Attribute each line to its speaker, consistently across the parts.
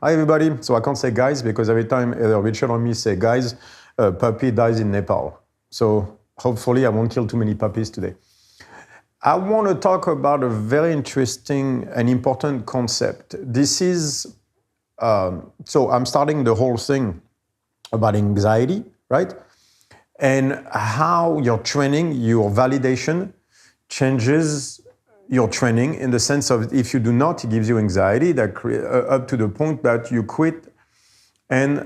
Speaker 1: Hi everybody. So I can't say guys because every time either Richard or me say guys, a puppy dies in Nepal. So hopefully I won't kill too many puppies today. I want to talk about a very interesting and important concept. This is, so I'm starting the whole thing about anxiety, right? And how your training, your validation changes your training in the sense of if you do not, it gives you anxiety that up to the point that you quit and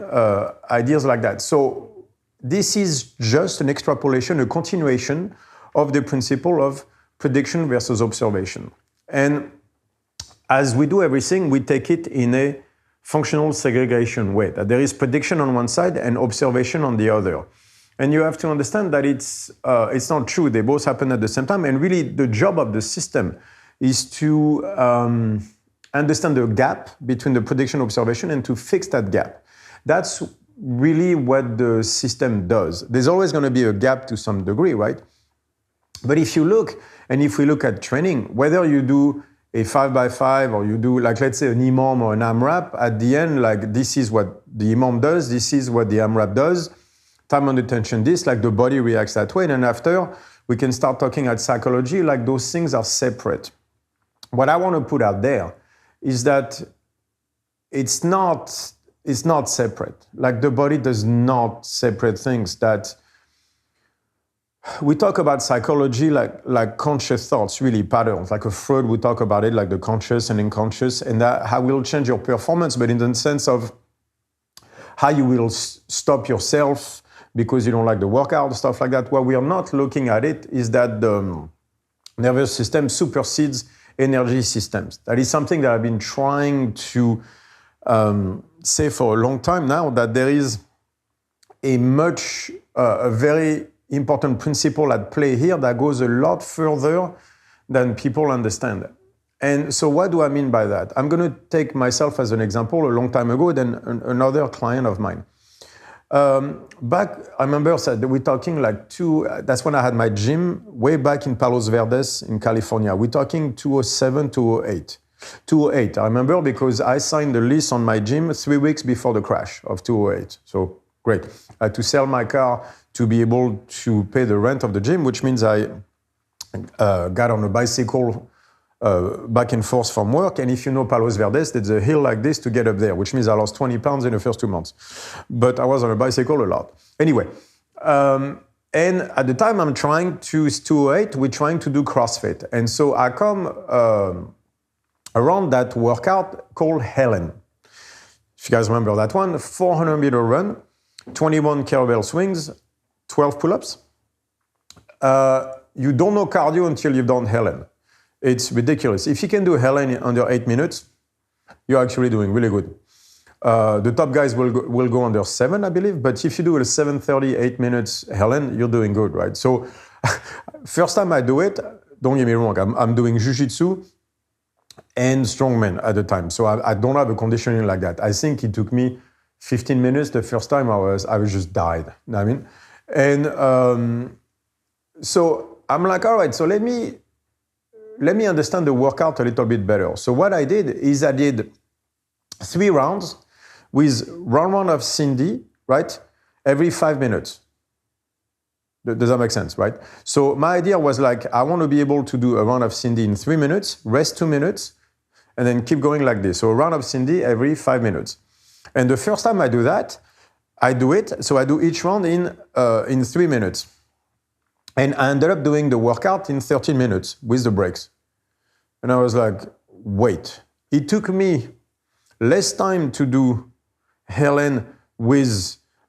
Speaker 1: ideas like that. So this is just an extrapolation, a continuation of the principle of prediction versus observation. And as we do everything, we take it in a functional segregation way, that there is prediction on one side and observation on the other. And you have to understand that it's not true. They both happen at the same time. And really, the job of the system is to understand the gap between the prediction and observation and to fix that gap. That's really what the system does. There's always going to be a gap to some degree, right? But if you look, and if we look at training, whether you do a 5x5 or you do, like, let's say an EMOM or an AMRAP, at the end, like, this is what the EMOM does, this is what the AMRAP does. Time under tension, this, like the body reacts that way. And then after, we can start talking at psychology, like those things are separate. What I want to put out there is that it's not separate. Like the body does not separate things. That we talk about psychology like conscious thoughts, really patterns. Like a Freud, we talk about it like the conscious and unconscious, and that how will change your performance, but in the sense of how you will stop yourself because you don't like the workout, stuff like that. What we are not looking at it is that the nervous system supersedes energy systems. That is something that I've been trying to say for a long time now, that there is a very important principle at play here that goes a lot further than people understand. And so what do I mean by that? I'm going to take myself as an example. A long time ago, then another client of mine. Back, I remember that we're talking like that's when I had my gym way back in Palos Verdes in California. We're talking 2007, 2008. 2008, I remember because I signed the lease on my gym 3 weeks before the crash of 2008. So great. I had to sell my car to be able to pay the rent of the gym, which means I got on a bicycle back and forth from work. And if you know Palos Verdes, there's a hill like this to get up there, which means I lost 20 pounds in the first 2 months. But I was on a bicycle a lot. Anyway, and at the time I'm trying to, 2008, we're trying to do CrossFit. And so I come around that workout called Helen. If you guys remember that one, 400-meter run, 21 kettlebell swings, 12 pull-ups. You don't know cardio until you've done Helen. It's ridiculous. If you can do Helen in under 8 minutes, you're actually doing really good. The top guys will go under 7, I believe. But if you do a 7:30, 8 minutes Helen, you're doing good, right? So first time I do it, don't get me wrong, I'm doing jiu-jitsu and strongman at the time. So I don't have a conditioning like that. I think it took me 15 minutes the first time I was just died. You know what I mean? And so I'm like, all right, so let me understand the workout a little bit better. So what I did is I did 3 rounds with round of Cindy, right? Every 5 minutes. Does that make sense, right? So my idea was like, I want to be able to do a round of Cindy in 3 minutes, rest 2 minutes, and then keep going like this. So a round of Cindy every 5 minutes. And the first time I do that, I do it. So I do each round in 3 minutes. And I ended up doing the workout in 13 minutes with the breaks. And I was like, wait, it took me less time to do Helen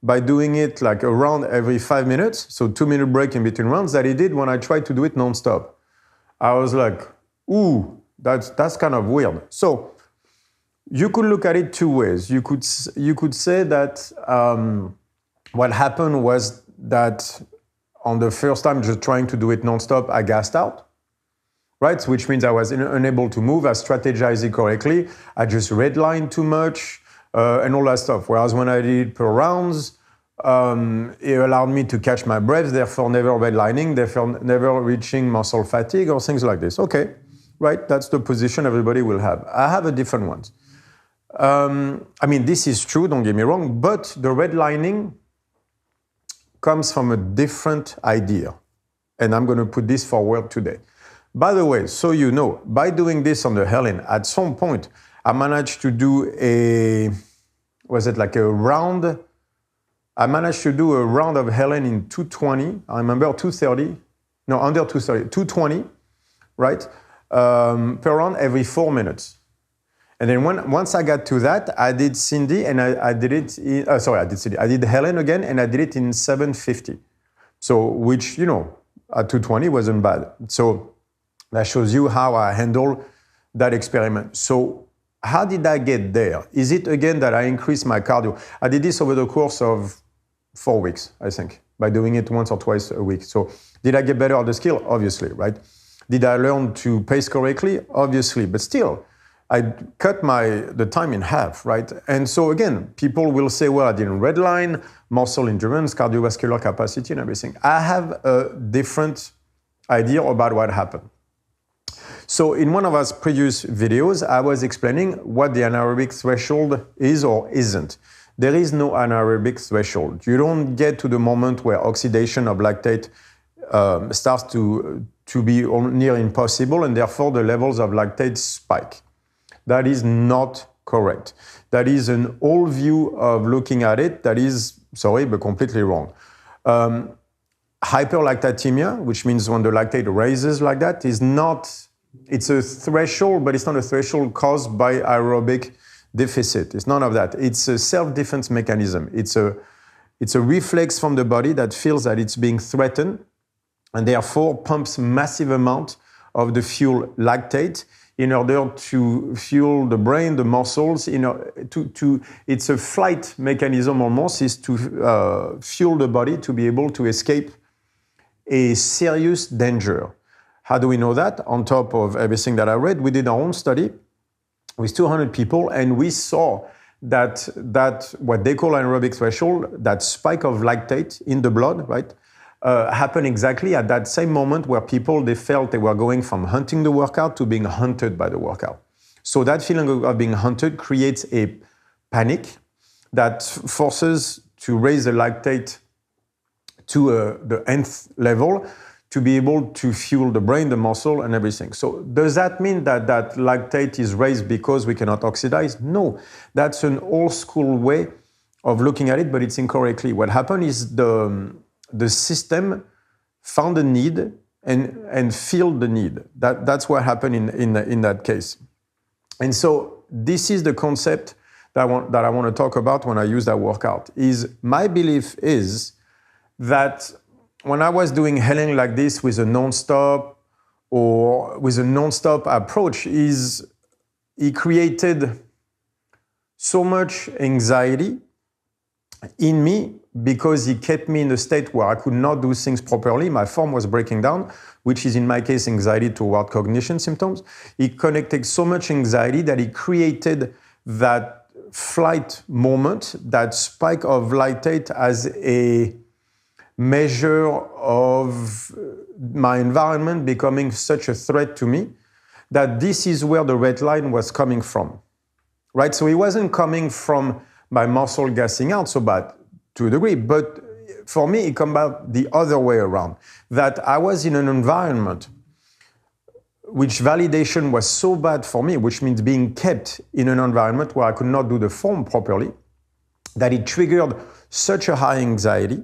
Speaker 1: by doing it like a round every 5 minutes, so 2-minute break in between rounds, that it did when I tried to do it nonstop. I was like, ooh, that's kind of weird. So you could look at it 2 ways. You could say that what happened was that on the first time just trying to do it nonstop, I gassed out, right? Which means I was unable to move. I strategized it correctly. I just redlined too much and all that stuff. Whereas when I did it per rounds, it allowed me to catch my breath, therefore never redlining, therefore never reaching muscle fatigue or things like this. Okay, right? That's the position everybody will have. I have a different one. I mean, this is true, don't get me wrong, but the redlining comes from a different idea. And I'm going to put this forward today. By the way, so you know, by doing this on the Helen, at some point, I managed to do I managed to do a round of Helen in 220. I remember 230, no, under 230, 220, right? Per round every 4 minutes. And then once I got to that, I did Cindy and I did it, I did Helen again and I did it in 750. So, which, you know, at 220 wasn't bad. So that shows you how I handle that experiment. So how did I get there? Is it again that I increased my cardio? I did this over the course of 4 weeks, I think, by doing it once or twice a week. So did I get better at the skill? Obviously, right? Did I learn to pace correctly? Obviously, but still, I cut the time in half, right? And so again, people will say, well, I didn't redline, muscle endurance, cardiovascular capacity and everything. I have a different idea about what happened. So in one of our previous videos, I was explaining what the anaerobic threshold is or isn't. There is no anaerobic threshold. You don't get to the moment where oxidation of lactate starts to be near impossible, and therefore the levels of lactate spike. That is not correct. That is an old view of looking at it that is, sorry, but completely wrong. Hyperlactatemia, which means when the lactate raises like that, is not, it's a threshold, but it's not a threshold caused by aerobic deficit. It's none of that. It's a self-defense mechanism. It's a reflex from the body that feels that it's being threatened and therefore pumps massive amount of the fuel lactate in order to fuel the brain, the muscles. It's a flight mechanism almost, is to fuel the body to be able to escape a serious danger. How do we know that? On top of everything that I read, we did our own study with 200 people, and we saw that what they call anaerobic threshold, that spike of lactate in the blood, right, happened exactly at that same moment where people, they felt they were going from hunting the workout to being hunted by the workout. So that feeling of being hunted creates a panic that forces to raise the lactate to the nth level to be able to fuel the brain, the muscle, and everything. So does that mean that lactate is raised because we cannot oxidize? No, that's an old school way of looking at it, but it's incorrectly. What happened is the system found a need and filled the need. That's what happened in that case. And so this is the concept that I want to talk about when I use that workout. Is my belief is that when I was doing Helen like this with a non-stop or with a non-stop approach, it created so much anxiety in me because he kept me in a state where I could not do things properly. My form was breaking down, which is in my case anxiety toward cognition symptoms. It connected so much anxiety that it created that flight moment, that spike of lactate as a measure of my environment becoming such a threat to me that this is where the red line was coming from, right? So it wasn't coming from my muscle gassing out so bad to a degree, but for me, it came about the other way around, that I was in an environment which validation was so bad for me, which means being kept in an environment where I could not do the form properly, that it triggered such a high anxiety,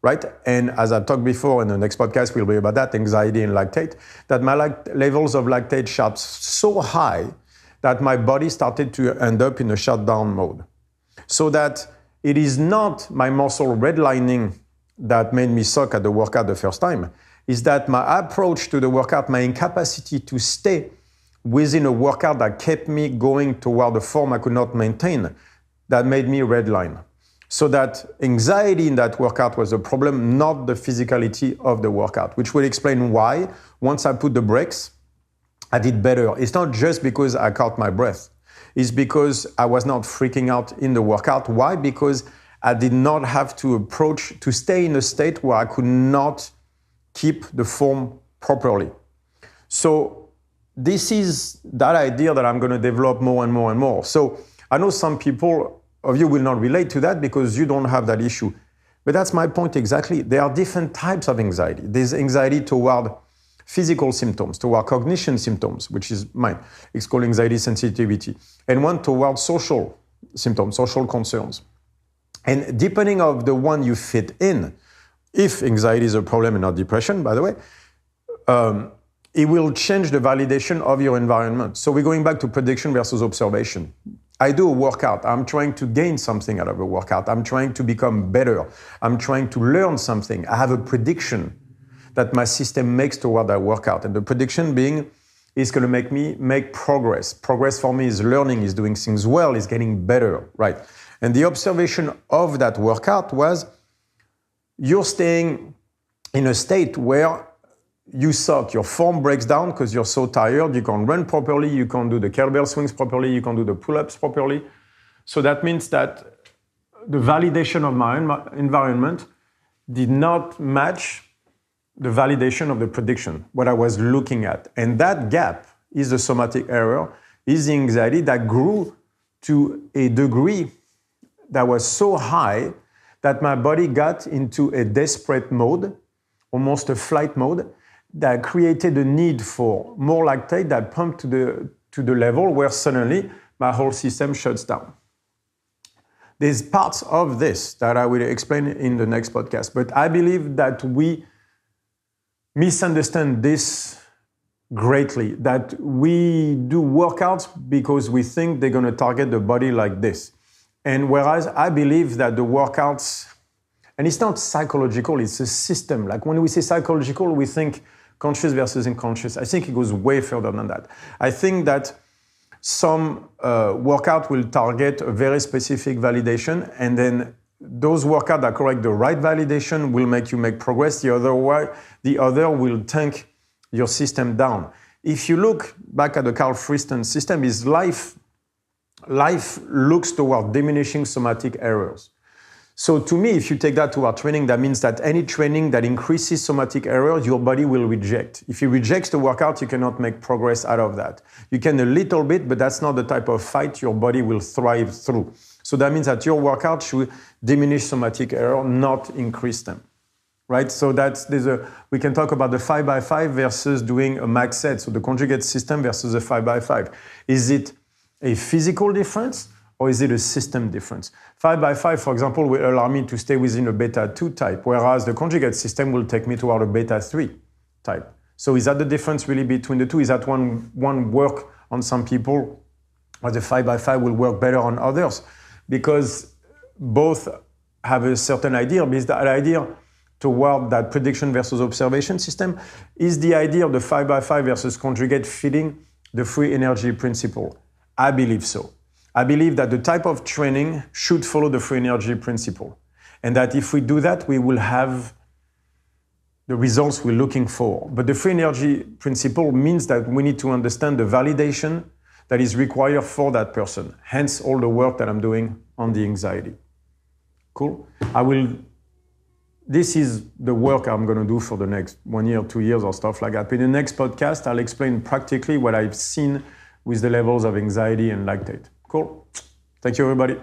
Speaker 1: right? And as I talked before in the next podcast, we'll be about that, anxiety and lactate, that my levels of lactate shot so high that my body started to end up in a shutdown mode. So that it is not my muscle redlining that made me suck at the workout the first time, is that my approach to the workout, my incapacity to stay within a workout that kept me going toward the form I could not maintain, that made me redline. So that anxiety in that workout was a problem, not the physicality of the workout, which will explain why, once I put the brakes, I did better. It's not just because I caught my breath. It's because I was not freaking out in the workout. Why? Because I did not have to stay in a state where I could not keep the form properly. So this is that idea that I'm going to develop more and more and more. So I know some people of you will not relate to that because you don't have that issue. But that's my point exactly. There are different types of anxiety. There's anxiety toward physical symptoms, toward cognition symptoms, which is mine. It's called anxiety sensitivity. And one toward social symptoms, social concerns. And depending on the one you fit in, if anxiety is a problem and not depression, by the way, it will change the validation of your environment. So we're going back to prediction versus observation. I do a workout. I'm trying to gain something out of a workout. I'm trying to become better. I'm trying to learn something. I have a prediction that my system makes toward that workout. And the prediction being, is going to make me make progress. Progress for me is learning, is doing things well, is getting better, right? And the observation of that workout was, you're staying in a state where you suck, your form breaks down because you're so tired, you can't run properly, you can't do the kettlebell swings properly, you can't do the pull-ups properly. So that means that the validation of my environment did not match the validation of the prediction, what I was looking at. And that gap is the somatic error, is the anxiety that grew to a degree that was so high that my body got into a desperate mode, almost a flight mode, that created a need for more lactate that pumped to the level where suddenly my whole system shuts down. There's parts of this that I will explain in the next podcast, but I believe that we misunderstand this greatly, that we do workouts because we think they're going to target the body like this. And whereas I believe that the workouts, and it's not psychological, it's a system. Like when we say psychological, we think conscious versus unconscious. I think it goes way further than that. I think that some workout will target a very specific validation, and then those workouts that correct the right validation will make you make progress. The other will tank your system down. If you look back at the Carl Friston system, is life looks toward diminishing somatic errors. So to me, if you take that to our training, that means that any training that increases somatic errors, your body will reject. If it rejects the workout, you cannot make progress out of that. You can a little bit, but that's not the type of fight your body will thrive through. So that means that your workout should diminish somatic error, not increase them, right? So we can talk about the 5x5 versus doing a max set. So the conjugate system versus a 5x5. Is it a physical difference? Or is it a system difference? 5x5, for example, will allow me to stay within a beta 2 type, whereas the conjugate system will take me toward a beta 3 type. So is that the difference really between the two? Is that one work on some people, or the 5x5 will work better on others? Because both have a certain idea, because that idea toward that prediction versus observation system is the idea of the 5x5 versus conjugate fitting the free energy principle. I believe so. I believe that the type of training should follow the free energy principle. And that if we do that, we will have the results we're looking for. But the free energy principle means that we need to understand the validation that is required for that person. Hence all the work that I'm doing on the anxiety. Cool? This is the work I'm going to do for the next 1 year, 2 years or stuff like that. But in the next podcast, I'll explain practically what I've seen with the levels of anxiety and lactate. Cool. Thank you, everybody.